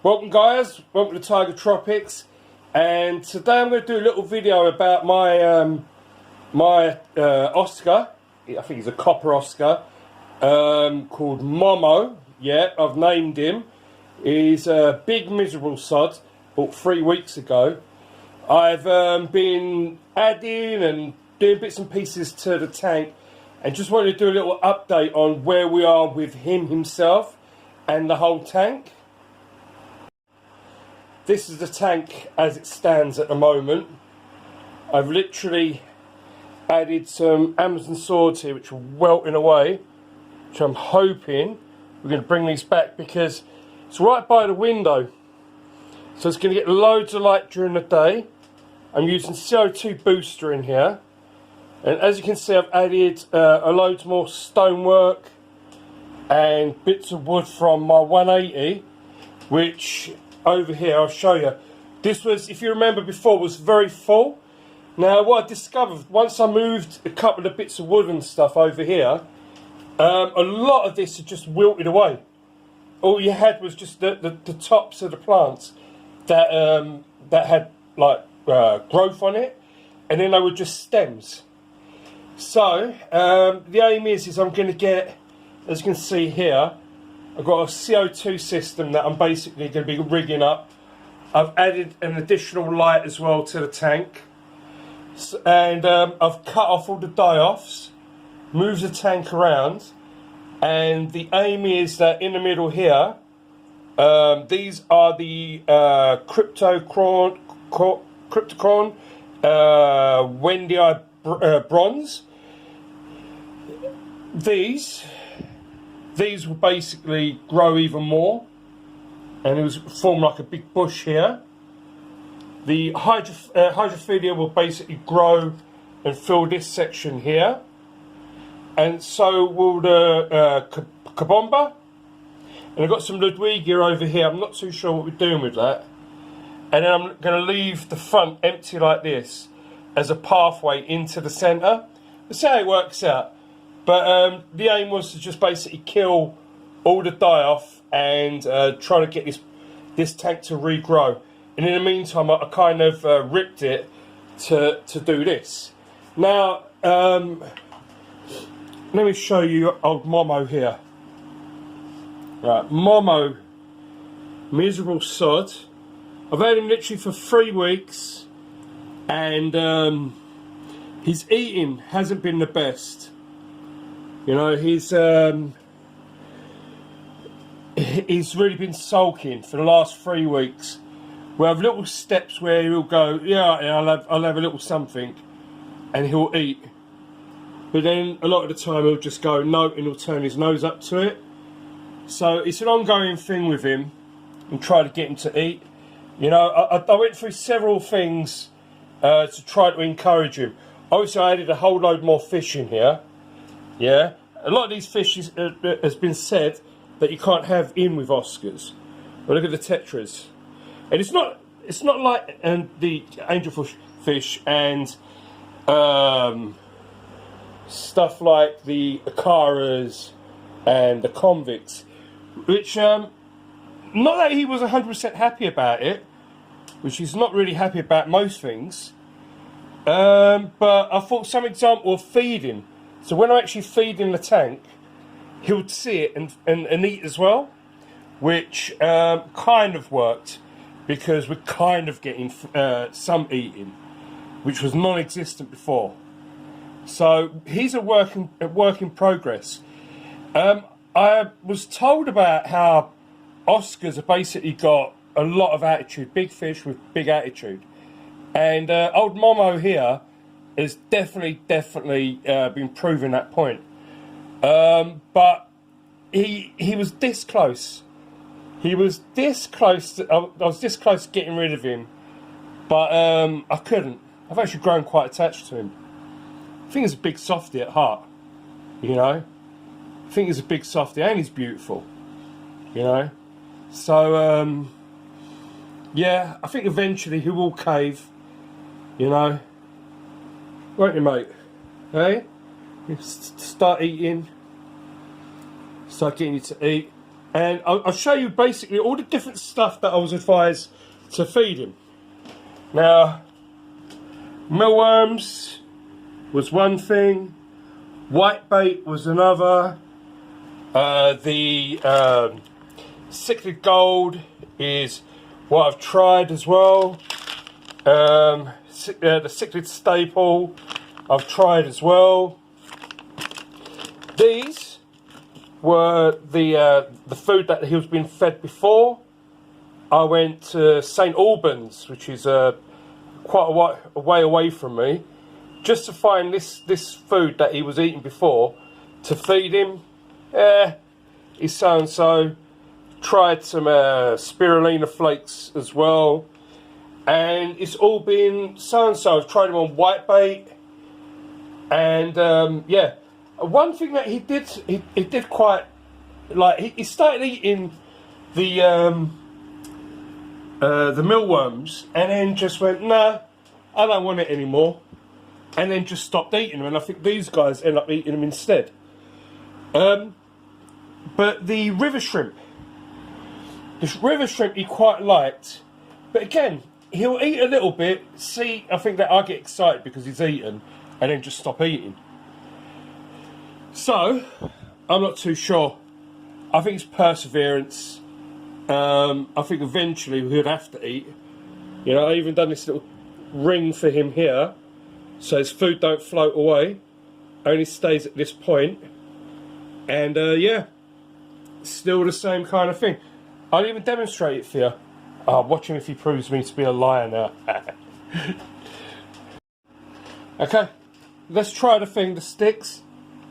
Welcome guys, welcome to Tiger Tropics, and today I'm going to do a little video about my Oscar. I think he's a copper Oscar, called Momo. Yeah, I've named him. He's a big miserable sod, bought 3 weeks ago. I've been adding and doing bits and pieces to the tank, and just wanted to do a little update on where we are with him himself and the whole tank. This is the tank as it stands at the moment. I've literally added some Amazon swords here which are welting away, which I'm hoping we're going to bring these back because it's right by the window, so it's going to get loads of light during the day. I'm using CO2 booster in here, and as you can see I've added a loads more stonework and bits of wood from my 180, which over here I'll show you. This was, if you remember before, was very full. Now what I discovered once I moved a couple of bits of wood and stuff over here, a lot of this had just wilted away. All you had was just the tops of the plants that that had like growth on it, and then they were just stems. So the aim is I'm going to get, as you can see here, I've got a CO2 system that I'm basically going to be rigging up. I've added an additional light as well to the tank, and I've cut off all the die-offs, moved the tank around, and the aim is that in the middle here, these are the Cryptocorn Wendy bronze. These will basically grow even more, and it will form like a big bush here. The hydrophilia will basically grow and fill this section here, and so will the kabomba. And I've got some Ludwigia over here. I'm not too sure what we're doing with that. And then I'm going to leave the front empty like this as a pathway into the centre. Let's see how it works out. But the aim was to just basically kill all the die-off and try to get this tank to regrow. And in the meantime, I kind of ripped it to do this. Now, let me show you old Momo here. Right, Momo, miserable sod. I've had him literally for 3 weeks, and his eating hasn't been the best. You know, he's really been sulking for the last 3 weeks. We'll have little steps where he'll go, yeah, I'll have a little something, and he'll eat. But then a lot of the time he'll just go no, and he'll turn his nose up to it. So it's an ongoing thing with him, and try to get him to eat. You know, I went through several things to try to encourage him. Obviously I added a whole load more fish in here. Yeah, a lot of these fish has been said that you can't have in with Oscars. But look at the tetras, and it's not like the angelfish and stuff like the Acaras and the convicts, which not that he was 100% happy about it, which he's not really happy about most things. But I thought some example of feeding. So when I actually feed in the tank, he'll see it and eat as well, which kind of worked, because we're kind of getting some eating, which was non-existent before. So he's a work in progress. I was told about how Oscars have basically got a lot of attitude, big fish with big attitude, and old Momo here has definitely been proving that point. But he was this close. He was this close. I was this close to getting rid of him, but I couldn't. I've actually grown quite attached to him. I think he's a big softie at heart. You know, I think he's a big softie, and he's beautiful. You know, so yeah, I think eventually he will cave. You know. Won't you, mate? Hey? You start eating. Start getting you to eat. And I'll show you basically all the different stuff that I was advised to feed him. Now, mealworms was one thing, whitebait was another, the cichlid gold is what I've tried as well, the cichlid staple I've tried as well. These were the food that he was being fed before. I went to St Albans, which is quite a way away from me, just to find this food that he was eating before to feed him. He's so and so. Tried some spirulina flakes as well, and it's all been so and so. I've tried him on whitebait, and yeah, one thing that he did quite like, he started eating the mealworms, and then just went, nah, I don't want it anymore, and then just stopped eating them. And I think these guys end up eating them instead. But the river shrimp he quite liked, but again, he'll eat a little bit. See, I think that I get excited because he's eaten, and then just stop eating. So I'm not too sure. I think it's perseverance. I think eventually he'd have to eat. You know, I even done this little ring for him here, so his food don't float away, only stays at this point. And yeah, still the same kind of thing. I'll even demonstrate it for you. Watch him if he proves me to be a liar now. Okay, let's try the thing, the sticks.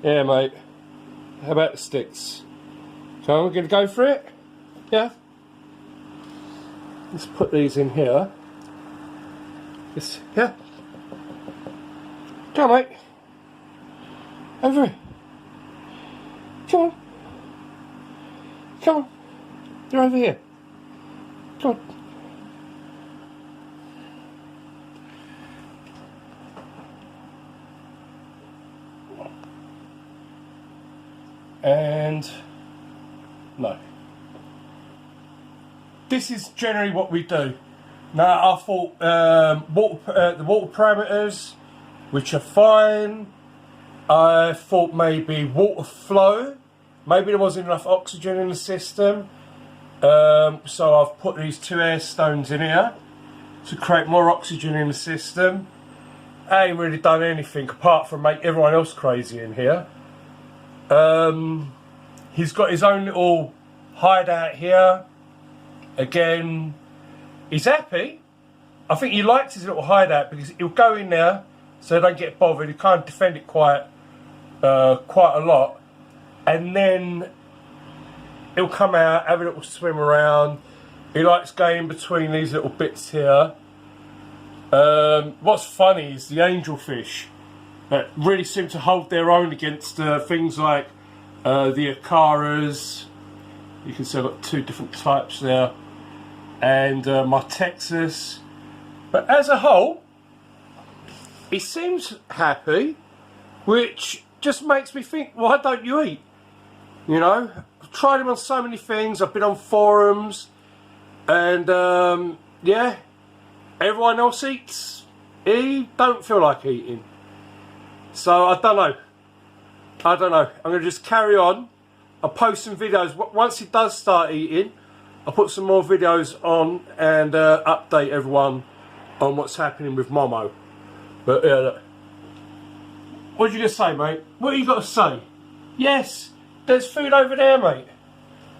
Yeah, mate. How about the sticks? So we're going to go for it? Yeah? Let's put these in here. This, yeah? Come on, mate. Over here. Come on. Come on. They're over here. Come on. And no. This is generally what we do. Now, I thought the water parameters, which are fine. I thought maybe water flow. Maybe there wasn't enough oxygen in the system. So I've put these 2 air stones in here to create more oxygen in the system. I ain't really done anything apart from make everyone else crazy in here. He's got his own little hideout here. Again, he's happy. I think he likes his little hideout because he'll go in there so they don't get bothered. He can't defend it quite a lot, and then he'll come out, have a little swim around. He likes going between these little bits here. What's funny is the angelfish that really seem to hold their own against things like the acaras. You can see I've got 2 different types there, and my Texas. But as a whole, he seems happy, which just makes me think, why don't you eat? You know, I've tried him on so many things. I've been on forums, and yeah, everyone else eats. He don't feel like eating. So I don't know. I'm going to just carry on. I'll post some videos. Once he does start eating, I'll put some more videos on and update everyone on what's happening with Momo. But yeah, look. What did you just say, mate? What you got to say? Yes, there's food over there, mate.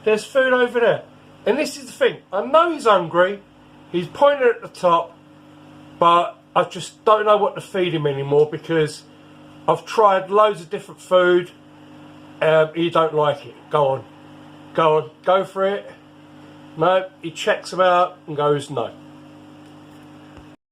There's food over there. And this is the thing. I know he's hungry. He's pointing at the top. But I just don't know what to feed him anymore because I've tried loads of different food. He don't like it. Go on. Go for it. No, he checks them out and goes no.